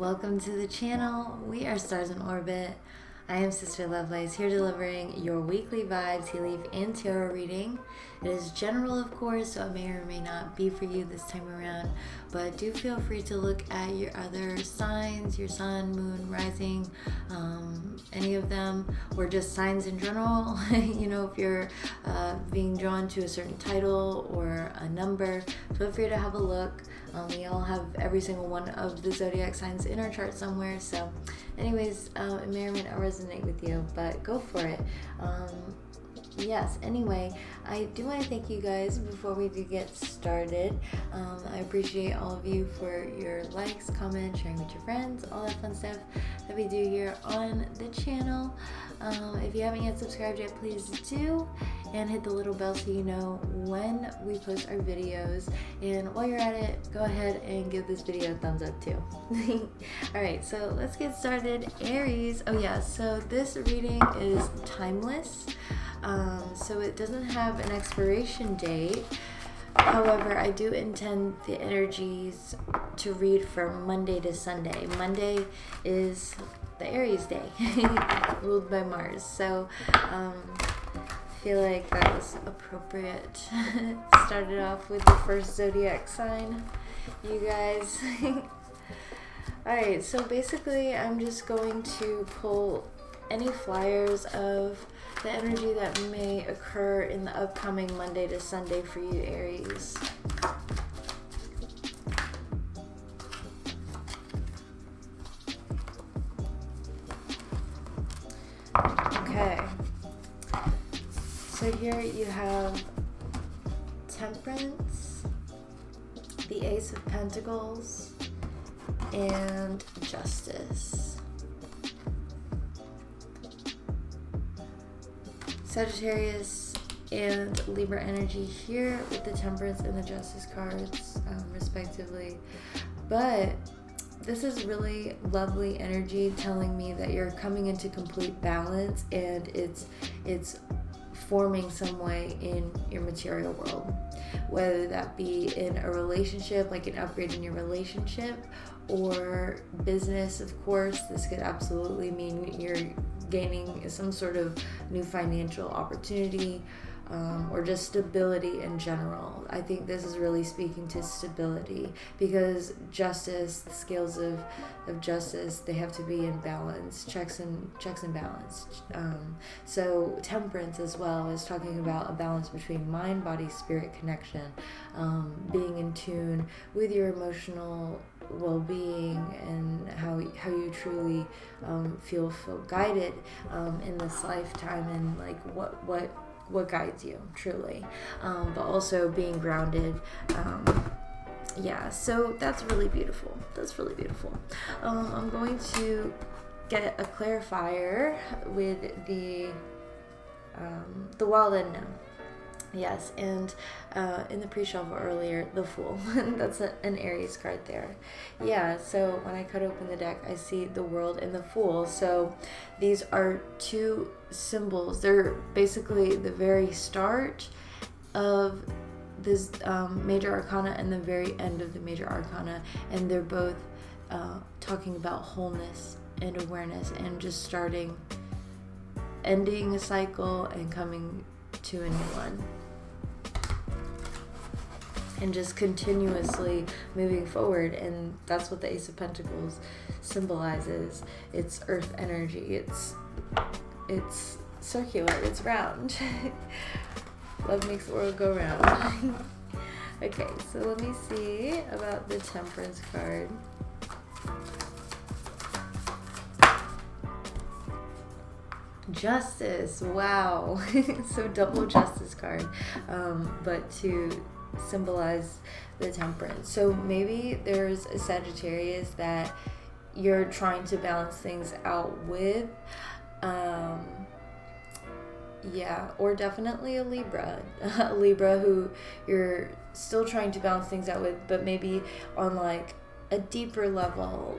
Welcome to the channel. We are Stars in Orbit. I am Sister Lovelace, here delivering your weekly vibes, tea leaf, and tarot reading. It is general, of course, so it may or may not be for you this time around, but do feel free to look at your other signs, your sun, moon, rising, any of them, or just signs in general. If you're being drawn to a certain title or a number, feel free to have a look. We all have every single one of the zodiac signs in our chart somewhere, so anyways, it may or may not resonate with you, but go for it. Yes, anyway, I do want to thank you guys before we do get started. I appreciate all of you for your likes, comments, sharing with your friends, all that fun stuff that we do here on the channel. If you haven't yet subscribed yet, please do, and hit the little bell so you know when we post our videos. And while you're at it, go ahead and give this video a thumbs up too. Alright, so let's get started. Aries, so this reading is timeless. So it doesn't have an expiration date. However, I do intend the energies to read from Monday to Sunday. Monday is the Aries day, ruled by Mars. So I feel like that was appropriate. Started off with the first zodiac sign, you guys. Alright, so basically I'm just going to pull any flyers of the energy that may occur in the upcoming Monday to Sunday for you, Aries. Okay. So here you have Temperance, the Ace of Pentacles, and Justice. Sagittarius and Libra energy here with the Temperance and the Justice cards, respectively. But this is really lovely energy telling me that you're coming into complete balance, and it's forming some way in your material world, whether that be in a relationship, like an upgrade in your relationship, or business. Of course, this could absolutely mean you're gaining some sort of new financial opportunity, or just stability in general. I think this is really speaking to stability, because justice, the scales of justice, they have to be in balance, checks and balance. So Temperance as well is talking about a balance between mind, body, spirit connection, being in tune with your emotional well-being and how you truly feel guided in this lifetime, and like what guides you truly, but also being grounded. So that's really beautiful. I'm going to get a clarifier with the wild unknown. Yes, and in the pre-shuffle earlier, the Fool. That's an Aries card there. Yeah, so when I cut open the deck, I see the World and the Fool. So these are two symbols. They're basically the very start of this major arcana and the very end of the major arcana. And they're both talking about wholeness and awareness, and just ending a cycle and coming to a new one, and just continuously moving forward. And that's what the Ace of Pentacles symbolizes. It's earth energy. It's circular. It's round. Love makes the world go round. Okay, so let me see about the Temperance card. Justice. Wow. So double Justice card, but to symbolize the Temperance. So maybe there's a Sagittarius that you're trying to balance things out with, or definitely a Libra who you're still trying to balance things out with, but maybe on like a deeper level.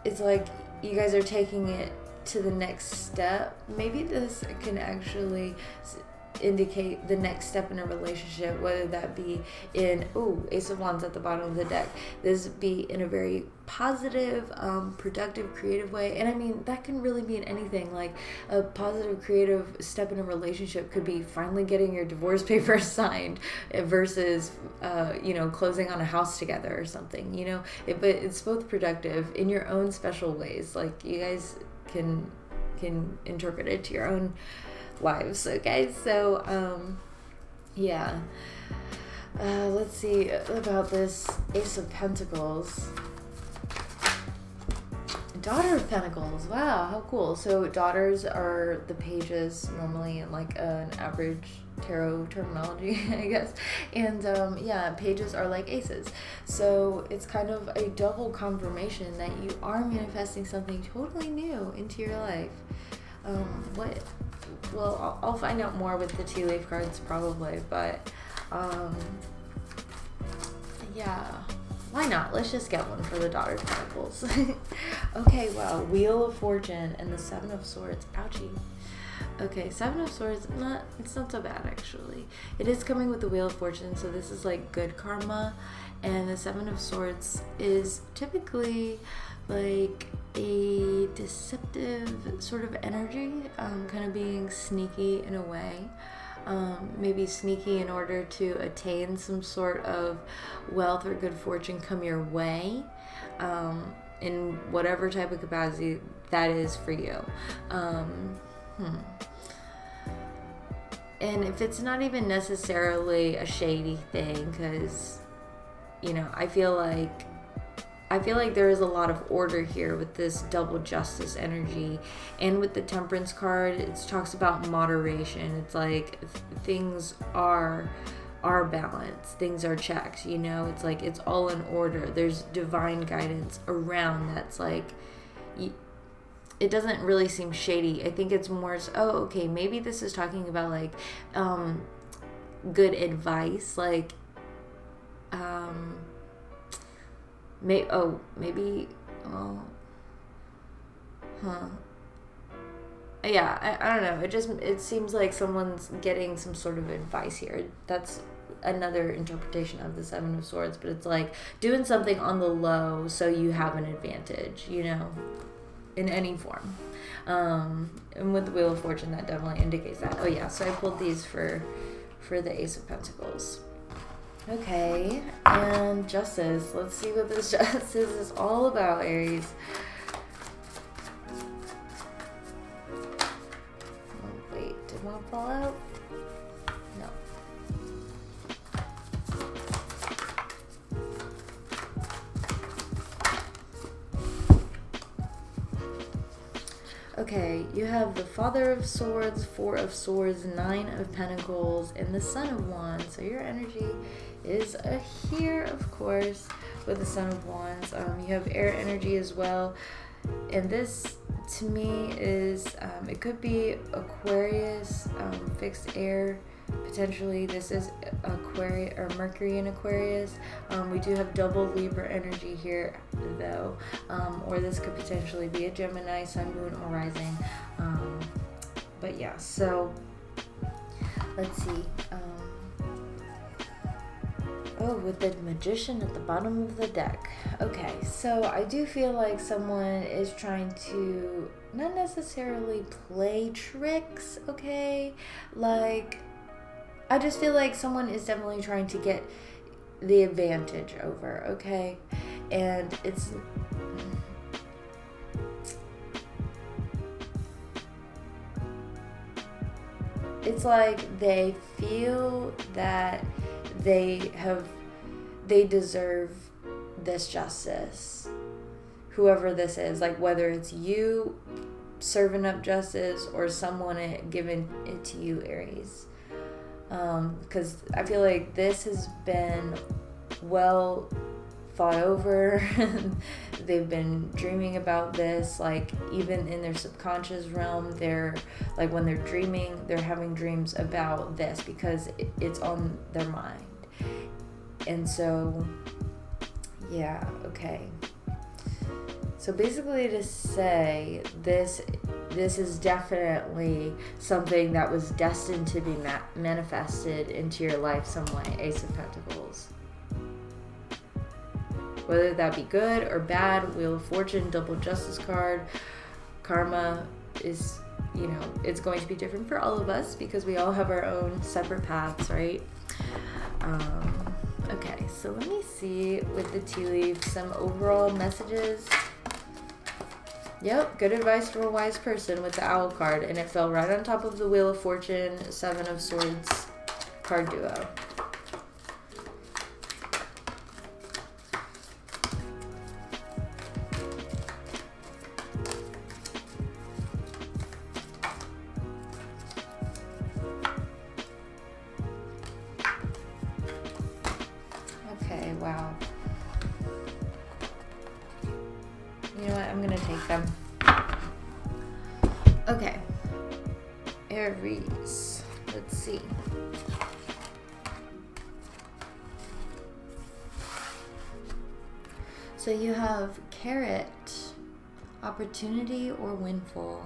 It's like you guys are taking it to the next step. Maybe this can actually indicate the next step in a relationship, whether that be in, Ace of Wands at the bottom of the deck. This be in a very positive, productive, creative way. And I mean, that can really mean anything. Like a positive, creative step in a relationship could be finally getting your divorce papers signed versus, closing on a house together or something, but it's both productive in your own special ways. Like you guys can interpret it to your own lives. Okay, so let's see about this Ace of Pentacles. Daughter of Pentacles. Wow, how cool. So daughters are the pages normally in like an average tarot terminology, I guess. And pages are like aces. So it's kind of a double confirmation that you are manifesting something totally new into your life. I'll find out more with the tea leaf cards probably, but why not? Let's just get one for the Daughter of Pentacles. Okay, well, Wheel of Fortune and the Seven of Swords. Ouchie. Okay, Seven of Swords, it's not so bad actually. It is coming with the Wheel of Fortune, so this is like good karma. And the Seven of Swords is typically like a deceptive sort of energy, kind of being sneaky in a way. Maybe sneaky in order to attain some sort of wealth or good fortune come your way, in whatever type of capacity that is for you. And if it's not even necessarily a shady thing, because, I feel like there is a lot of order here with this double justice energy, and with the Temperance card, it talks about moderation. It's like things are balanced, things are checked, it's like it's all in order. There's divine guidance around that's like, it doesn't really seem shady. I think it's more, maybe this is talking about like good advice, like I don't know. It seems like someone's getting some sort of advice here. That's another interpretation of the Seven of Swords, but it's like doing something on the low so you have an advantage, in any form. And with the Wheel of Fortune, that definitely indicates that. So I pulled these for the Ace of Pentacles. Okay, and Justice. Let's see what this Justice is all about, Aries. Oh, wait, did one fall out? No. Okay, you have the Father of Swords, Four of Swords, Nine of Pentacles, and the Son of Wands. So your energy is here, of course, with the Son of Wands. You have air energy as well. And this, to me, is, it could be Aquarius, fixed air. Potentially, this is Aquarius or Mercury in Aquarius. We do have double Libra energy here, though, or this could potentially be a Gemini, Sun, Moon, or Rising. But yeah, so let's see. With the Magician at the bottom of the deck. Okay, so I do feel like someone is trying to not necessarily play tricks, okay? Like, I just feel like someone is definitely trying to get the advantage over, okay? And it's like they feel that they deserve this justice, whoever this is, like whether it's you serving up justice or someone giving it to you, Aries. Because I feel like this has been well thought over. They've been dreaming about this, like even in their subconscious realm, they're like, when they're dreaming, they're having dreams about this because it's on their mind. And so, yeah, okay. So basically, to say this this is definitely something that was destined to be manifested into your life some way. Ace of Pentacles. Whether that be good or bad, Wheel of Fortune, double justice card, karma is, you know, it's going to be different for all of us because we all have our own separate paths, right? Okay, so let me see with the tea leaf some overall messages. Yep, good advice from a wise person with the owl card, and it fell right on top of the Wheel of Fortune, Seven of Swords card duo. Okay, wow. You know what? I'm going to take them. Okay. Aries. Let's see. So you have carrot, opportunity or windfall.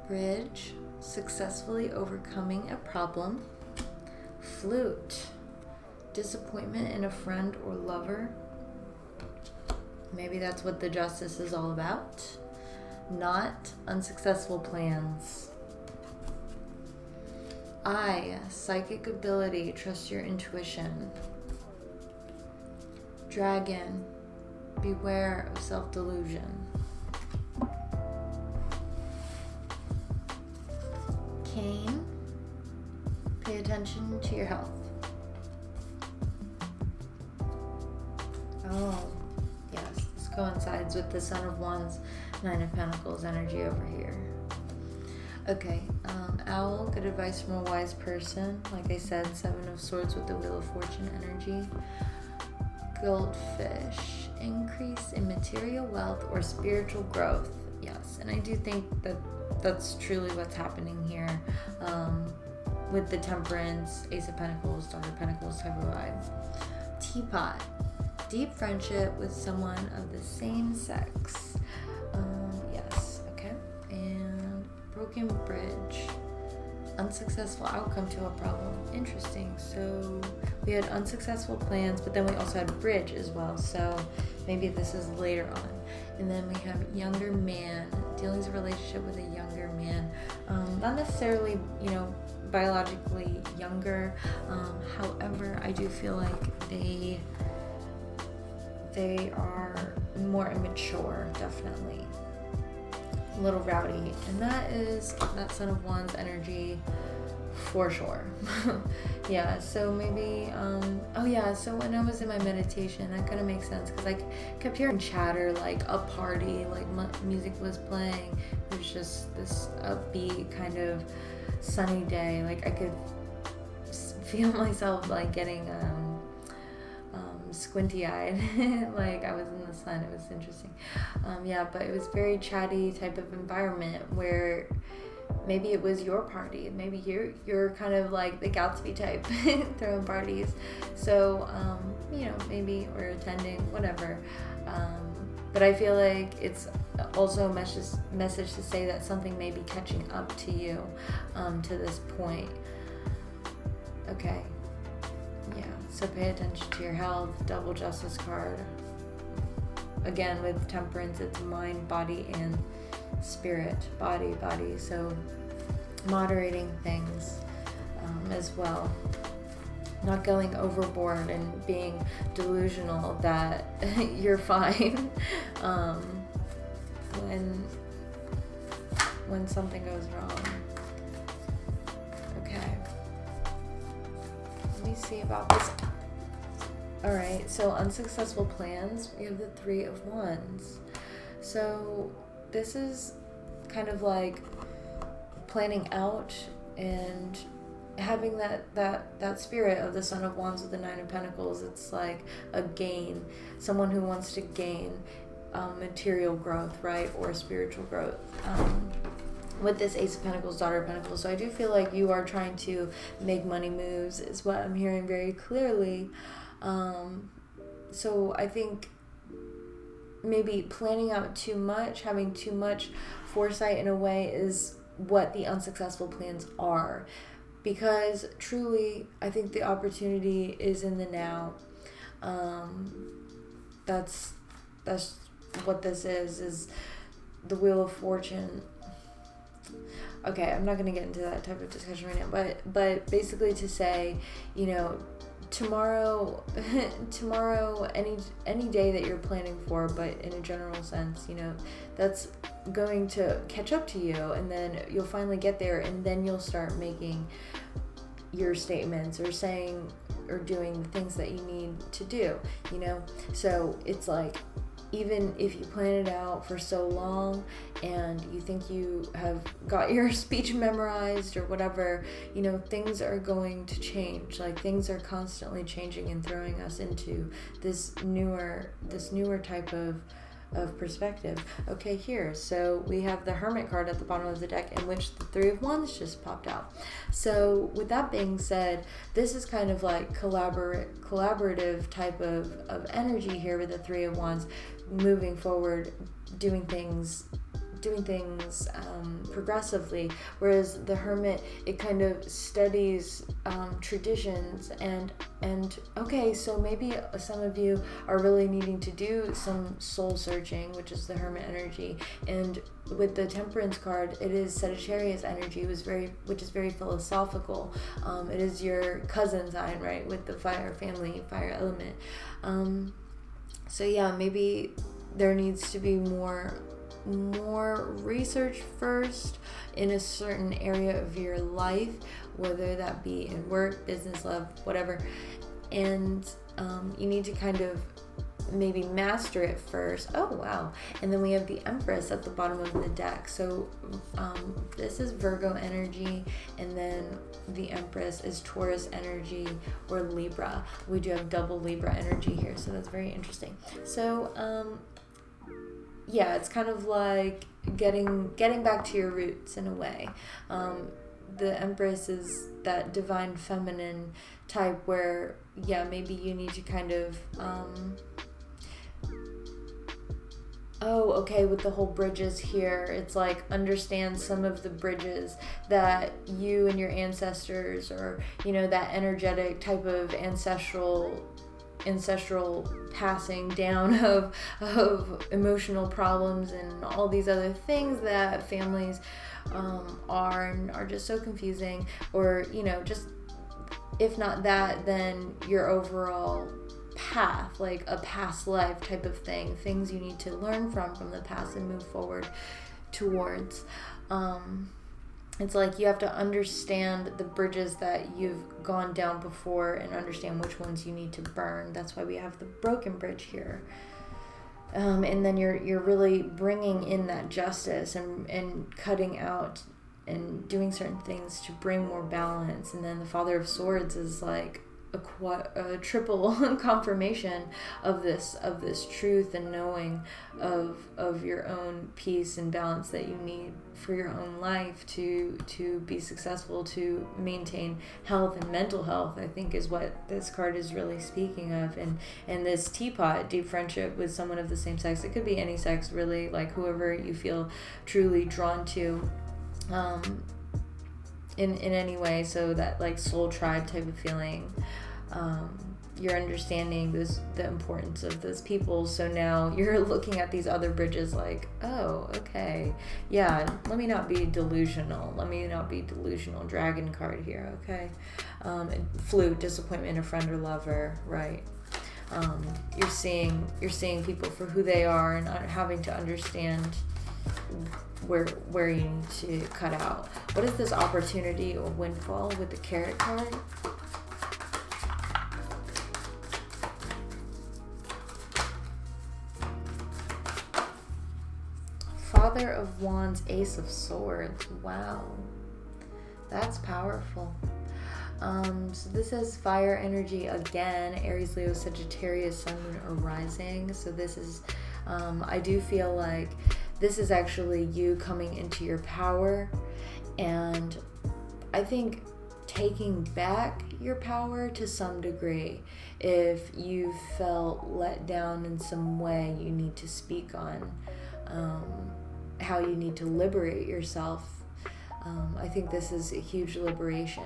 Bridge, successfully overcoming a problem. Flute, disappointment in a friend or lover. Maybe that's what the Justice is all about. Knot, unsuccessful plans. Eye, psychic ability, trust your intuition. Dragon, beware of self-delusion. Cane, pay attention to your health. Oh, yes, this coincides with the Son of Wands, Nine of Pentacles energy over here. Okay, Owl, good advice from a wise person. Like I said, Seven of Swords with the Wheel of Fortune energy. Goldfish, increase in material wealth or spiritual growth. Yes, and I do think that that's truly what's happening here with the Temperance, Ace of Pentacles, Daughter of Pentacles type of vibe. Teapot, deep friendship with someone of the same sex. Yes, okay. And broken bridge, unsuccessful outcome to a problem. Interesting. So we had unsuccessful plans, but then we also had bridge as well. So maybe this is later on. And then we have younger man, dealing with a relationship with a younger man. Not necessarily, you know, biologically younger. However, I do feel like they are more immature, definitely. A little rowdy. And that is that Son of Wands energy for sure. Yeah, so maybe, oh yeah, so when I was in my meditation, that kind of makes sense because I kept hearing chatter, like a party, like music was playing. It was just this upbeat kind of sunny day. Like I could feel myself like getting squinty-eyed like I was in the sun. It was interesting. Yeah, but it was very chatty type of environment where maybe it was your party. Maybe you're kind of like the Gatsby type throwing parties. So, you know, maybe we're attending, whatever. But I feel like it's also a message to say that something may be catching up to you to this point. Okay. Yeah, so pay attention to your health. Double Justice card. Again, with Temperance, it's mind, body, and spirit. Body. So moderating things as well. Not going overboard and being delusional that you're fine when something goes wrong. Okay. Let me see about this. All right, so unsuccessful plans. We have the Three of Wands. So this is kind of like planning out and having that spirit of the Son of Wands with the Nine of Pentacles. It's like a gain, someone who wants to gain material growth, right, or spiritual growth. With this Ace of Pentacles, Daughter of Pentacles. So I do feel like you are trying to make money moves is what I'm hearing very clearly. So I think maybe planning out too much, having too much foresight in a way is what the unsuccessful plans are. Because truly, I think the opportunity is in the now. That's what this is the Wheel of Fortune. Okay, I'm not going to get into that type of discussion right now, but basically to say, tomorrow, any day that you're planning for, but in a general sense, that's going to catch up to you, and then you'll finally get there, and then you'll start making your statements or saying or doing the things that you need to do, So it's like, even if you plan it out for so long and you think you have got your speech memorized or whatever, things are going to change. Like, things are constantly changing and throwing us into this newer type of perspective. Okay, here. So we have the Hermit card at the bottom of the deck, in which the Three of Wands just popped out. So with that being said, this is kind of like collaborative type of energy here with the Three of Wands, moving forward, doing things progressively, whereas the Hermit, it kind of studies traditions and okay, so maybe some of you are really needing to do some soul searching, which is the Hermit energy, and with the Temperance card, it is Sagittarius energy, which is very philosophical. It is your cousin sign, right, with the fire element. So yeah, maybe there needs to be more research first in a certain area of your life, whether that be in work, business, love, whatever, and you need to kind of maybe master it first. Oh wow. And then we have the Empress at the bottom of the deck. So this is Virgo energy, and then the Empress is Taurus energy or Libra. We do have double Libra energy here, so that's very interesting. So yeah, it's kind of like getting back to your roots in a way. The Empress is that divine feminine type where, yeah, maybe you need to kind of with the whole bridges here, it's like understand some of the bridges that you and your ancestors, or that energetic type of ancestral passing down of emotional problems and all these other things that families are just so confusing, or just, if not that, then your overall path, like a past life type of things you need to learn from the past and move forward towards. It's like you have to understand the bridges that you've gone down before and understand which ones you need to burn. That's why we have the broken bridge here. And then you're really bringing in that justice and cutting out and doing certain things to bring more balance. And then the Father of Swords is like a triple confirmation of this truth and knowing of your own peace and balance that you need for your own life to be successful, to maintain health and mental health, I think is what this card is really speaking of. And this teapot, deep friendship with someone of the same sex, it could be any sex really, like whoever you feel truly drawn to in any way. So that like soul tribe type of feeling, you're understanding the importance of those people. So now you're looking at these other bridges like, oh, okay, yeah, let me not be delusional dragon card here, okay. Flute, disappointment, a friend or lover, right. You're seeing people for who they are and having to understand where you need to cut out. What is this opportunity or windfall with the Carrot card? Father of Wands, Ace of Swords. Wow, that's powerful. So this is fire energy again, Aries, Leo, Sagittarius, Sun, Moon, or Rising. So this is, I do feel like this is actually you coming into your power, and I think taking back your power to some degree. If you felt let down in some way, you need to speak on how you need to liberate yourself. I think this is a huge liberation,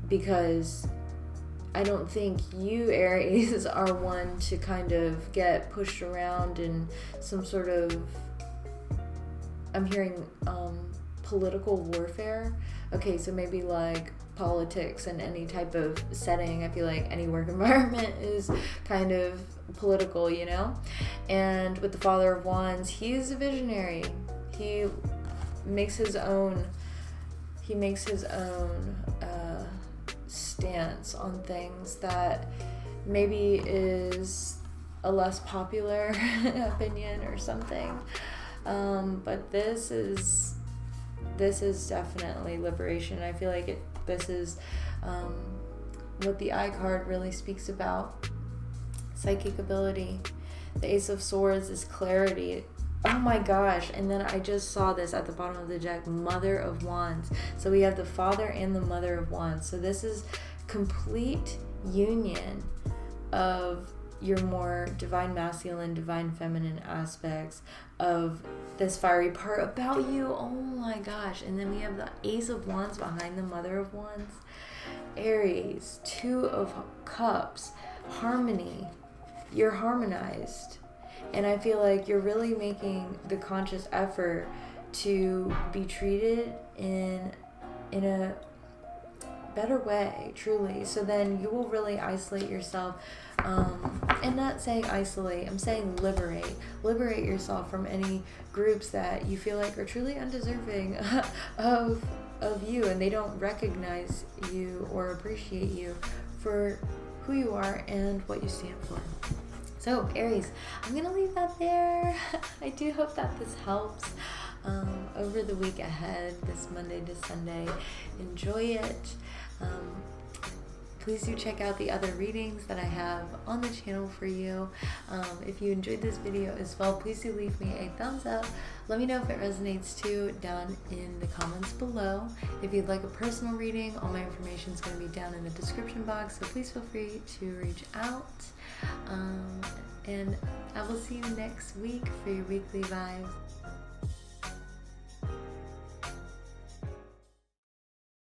because I don't think you, Aries, are one to kind of get pushed around in some sort of, I'm hearing political warfare. Okay, so maybe like politics in any type of setting. I feel like any work environment is kind of political, you know? And with the Father of Wands, he's a visionary. He makes his own stance on things that maybe is a less popular opinion or something. But this is definitely liberation. I feel like this is what the eye card really speaks about. Psychic ability. The Ace of Swords is clarity. Oh my gosh. And then I just saw this at the bottom of the deck, Mother of Wands. So we have the Father and the Mother of Wands. So this is complete union of your more divine masculine, divine feminine aspects of this fiery part about you. Oh my gosh. And then we have the Ace of Wands behind the Mother of Wands. Aries, Two of Cups, harmony. You're harmonized. And I feel like you're really making the conscious effort to be treated in a better way, truly. So then you will really isolate yourself. And not saying isolate, I'm saying liberate. Liberate yourself from any groups that you feel like are truly undeserving of you, and they don't recognize you or appreciate you for who you are and what you stand for. So Aries, I'm going to leave that there. I do hope that this helps over the week ahead, this Monday to Sunday. Enjoy it. Please do check out the other readings that I have on the channel for you. If you enjoyed this video as well, please do leave me a thumbs up. Let me know if it resonates too down in the comments below. If you'd like a personal reading, all my information is going to be down in the description box, so please feel free to reach out. And I will see you next week for your weekly vibes.